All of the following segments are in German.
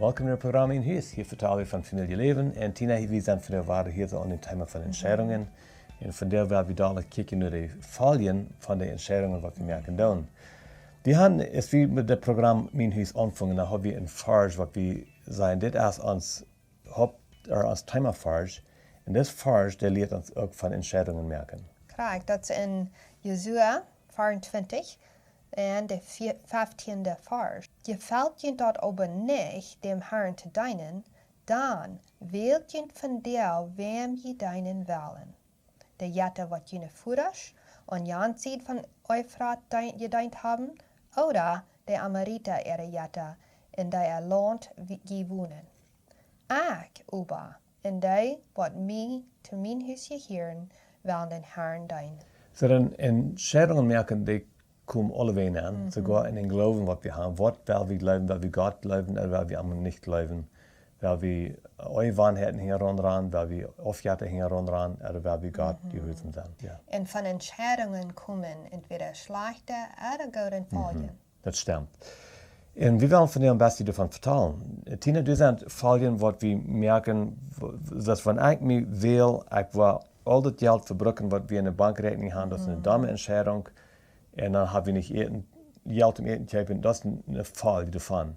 Welkom naar het programma in huis. Hier vertellen we van familieleven. En Tina, we zijn vandaag hier zo aan het thema van entscheidungen. En vandaar willen we dadelijk kijken naar de Folgen van de entscheidungen wat we merken doen. Die hebben, als we met het programma in huis aanvangen, dan hebben we een Farge wat we zijn. Dit is ons thema Farge. En dit Farge, der leert ons ook van entscheidungen merken. Kijk, dat is in Jesua 24 en de 15e vers. Je valt je dat aber nicht, dem Herrn te dienen, dan wählt je van der, wem je dienen willen. De jette wat je voeders, en jan ziet van Euphrat gedient hebben, oder de Amarita ihre jette, in der land je wohnen. Ik, aber, in die wat mij te mijn huisje hieren, willen den Herrn dienen. So dan entscheidungen merken, die komen allebei aan. Sogar in den Glauben, was wir haben. Was weil wir glauben, weil wir Gott glauben, oder weil wir einmal nicht glauben. Weil wir Wahrheiten heranran, weil wir Aufgaben heranran, oder weil wir Gott gehorsam sind. Ja. En van entscheidungen kommen entweder schlechte oder gute Folgen. Das stimmt. Und wir wollen von dir am besten davon vertellen. Tina, du sind Folgen, was wir merken, dass wenn ich mich will, ich will all das Geld verbruiken, was wir in der Bankrekening haben, das ist eine dumme Entscheidung. Und dann haben wir nicht Geld zum Eten gegeben. Das ist eine Fall davon.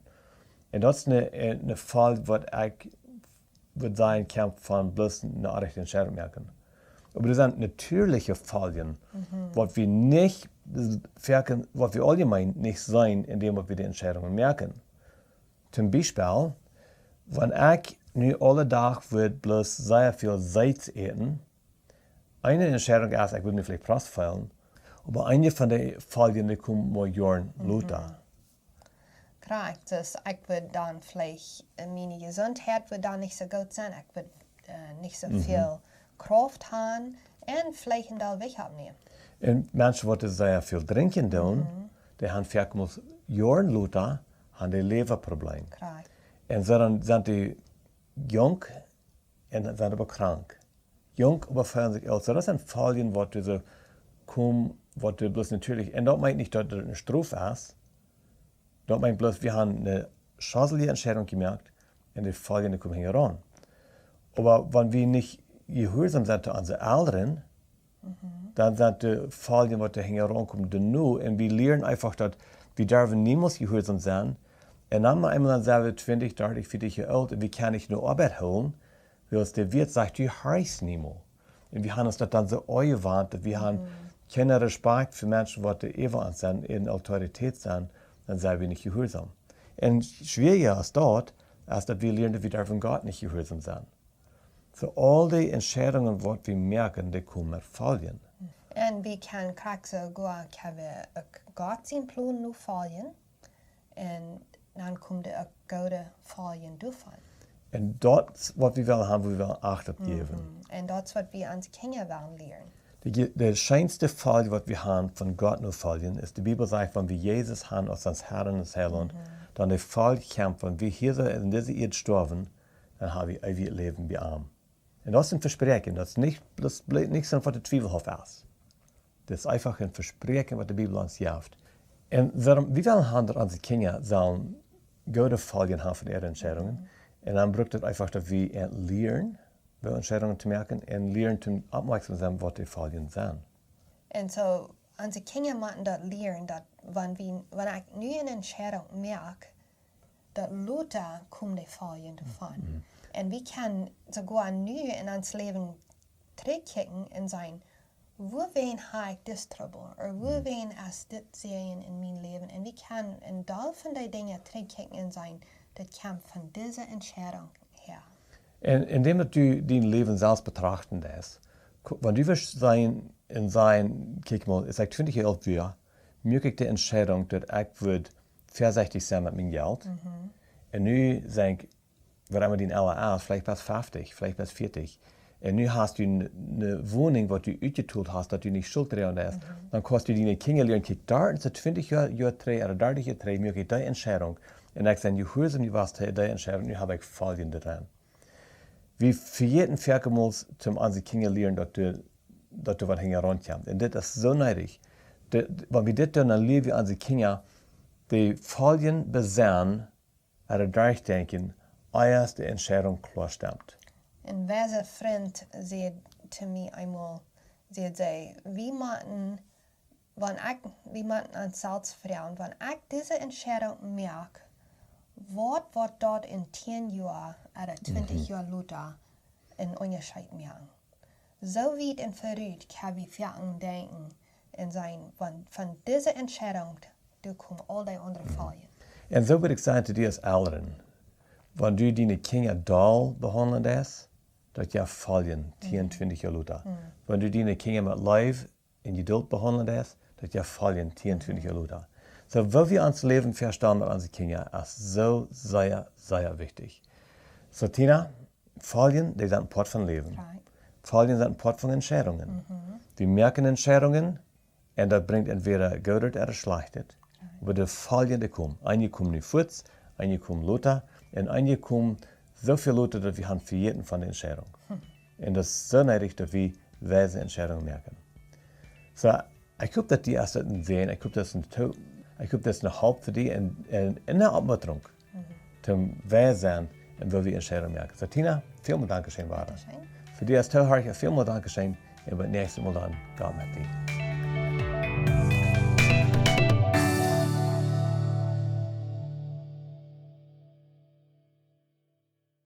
Und das ist eine Fall, was ich würde sagen, kann von bloß eine rechte Entscheidung merken. Aber das sind natürliche Folgen, was wir nicht, was wir allgemein nicht sein, indem wir die Entscheidungen merken. Zum Beispiel, wenn ich nu alle Tag würde bloß sehr viel Salz eten, eine Entscheidung ist, ich würde mir vielleicht Prost feilen, aber eine von den Folgen, die kommen mal Jahren lauter. Klar, dus ich würde dann vielleicht, meine Gesundheit würde dann nicht so gut sein, ich würde nicht so viel Kraft haben und vielleicht ein Teil weg abnehmen. Und Menschen, die sehr viel trinken tun, die haben vielleicht Jahren lauter, haben die Leberprobleme. Klar. Und so dann sind die jung und sind aber krank. Jung, aber fühlen sich alt. So das sind Folgen, die so kommen, was du bloß natürlich, und das meint nicht, dass das eine Strafe ist, das meint bloß, wir haben eine schadelige Entscheidung gemerkt und die Folgen kommen heran. Aber wenn wir nicht gehorsam sind zu unseren Eltern, dann sind die Folgen, die herankommen, nur, und wir lernen einfach, dass wir dürfen niemals gehorsam sein, und dann einmal selber 20, 30, 40 Jahre alt, und wir können nicht nur Arbeit holen, weil es der Wirt sagt, du heißt niemals. Und wir haben uns das dann so angewandt, dass wir haben keinen Respekt für Menschen, die ewig sind, in Autorität sind, dann sind wir nicht gehorsam. Und schwieriger als dort, ist, dass wir lernen, dass wir dürfen Gott nicht gehorsam sein. So all die Entscheidungen, die wir merken, die kommen Folgen. Und wir können krijgen sogar Gott sein Plan nu folgen, und dann kommt auch gute Folgen davon. Und das, was wir wollen haben, wir wollen Acht geben. Und das ist, was wir an Kinder wollen lernen. Der schönste Fall, was wir haben von Gott nur folgen, ist, die Bibel sagt, wenn wir Jesus haben als uns Herrn und Heiland, dann der Fall kommt, wenn wir hier in dieser Erde sterben, dann haben wir ewig Leben bei ihm. Und das ist ein Versprechen, das ist nicht so, was der Zweifelhof ist. Das ist einfach ein Versprechen, was die Bibel uns gibt. Und darum, wir wollen haben, dass unsere Kinder sollen gute Folgen haben von ihren Entscheidungen. Und dann braucht es einfach, dass wir lernen, welche Entscheidungen zu merken, und lernen zu aufmerksam sein, was die Folgen sind. Und so, unsere Kinder müssen das lernen, dass wenn ich nur eine Entscheidung merke, dass lauter kommen die Folgen davon. Und wir können sogar nur in unser Leben zurückkicken und sagen, wo wen habe ich das Trouble? Oder wo wen ist das sehen in meinem Leben? Und wir können in all von den Dingen zurückkicken und sagen, das kommt von dieser Entscheidung her. Und indem du dein Leben selbst betrachten lässt, wenn du wirst sein, guck mal, es sagt 20 Jahre alt wäre, möchte ich die Entscheidung, dass ich würde vorsichtig sein mit meinem Geld. Und nu denk, waar wir den alle aus, vielleicht bis 50, vielleicht bis 40. Und nu hast du eine Wohnung, die du uitgetoolt hast, dass du nicht schuld dran hast. Dann kannst du deine Kinder lernen, kijk, da in 20 Jahren oder 30 Jahren möchte ich die Entscheidung. Und ich sage, gehorsam du warst die Entscheidung, nu habe ich Folgende dran. Wir für jeden Verkehrmus zum unsere Kinder lernen, dass du was herankommst. Und das ist so neidig. Wenn wir das tun, dann lernen wir unsere Kinder, die Folgen besehen, durchdenken, als die Entscheidung klar stimmt. En wijze vriend zei te mij eenmaal, zei, wie moeten onszelf vragen, wanneer ik deze entscheidung merk, wat wordt dat in 10 jaar of 20 jaar later een onderscheid maken? Zo weit en vooruit kan we vaak denken en zijn, van deze entscheidung, daar komen al die andere vallen. En zo wil ik zeggen te dir als ouderen, wanneer du deine Kinder doll behandelt hast, dat je vallen 10, 20 jaar later. Wanneer du deine Kinder met lief en geduld behandelt hast, dat je vallen 10, 20 jaar later. So, wie wir uns Leben verstehen mit unseren Kindern, ist so sehr, sehr wichtig. So, Tina, Folgen, die sind ein Part von Leben. Right. Folgen sind ein Part von Entscheidungen. Wir merken Entscheidungen und das bringt entweder gut oder schlecht. Aber die Folgen, die kommen. Einige kommen nicht kurz, einige kommen lauter und einige kommen so viel lauter, dass wir haben vergessen von der Entscheidung. Und das ist so nötig, dass wir weise Entscheidungen merken. So, ich hoffe, dass die erst sehen, ich hoffe, das ist eine Haupt für die und eine Abmuterung zum Wehrsein und wo wir Entscheidungen merken. So, Tina, vielen Dankeschön, Wada. Dankeschön. Für die als Zuhörer, vielen Dankeschön und beim nächsten Mal dann, Gott mit dir.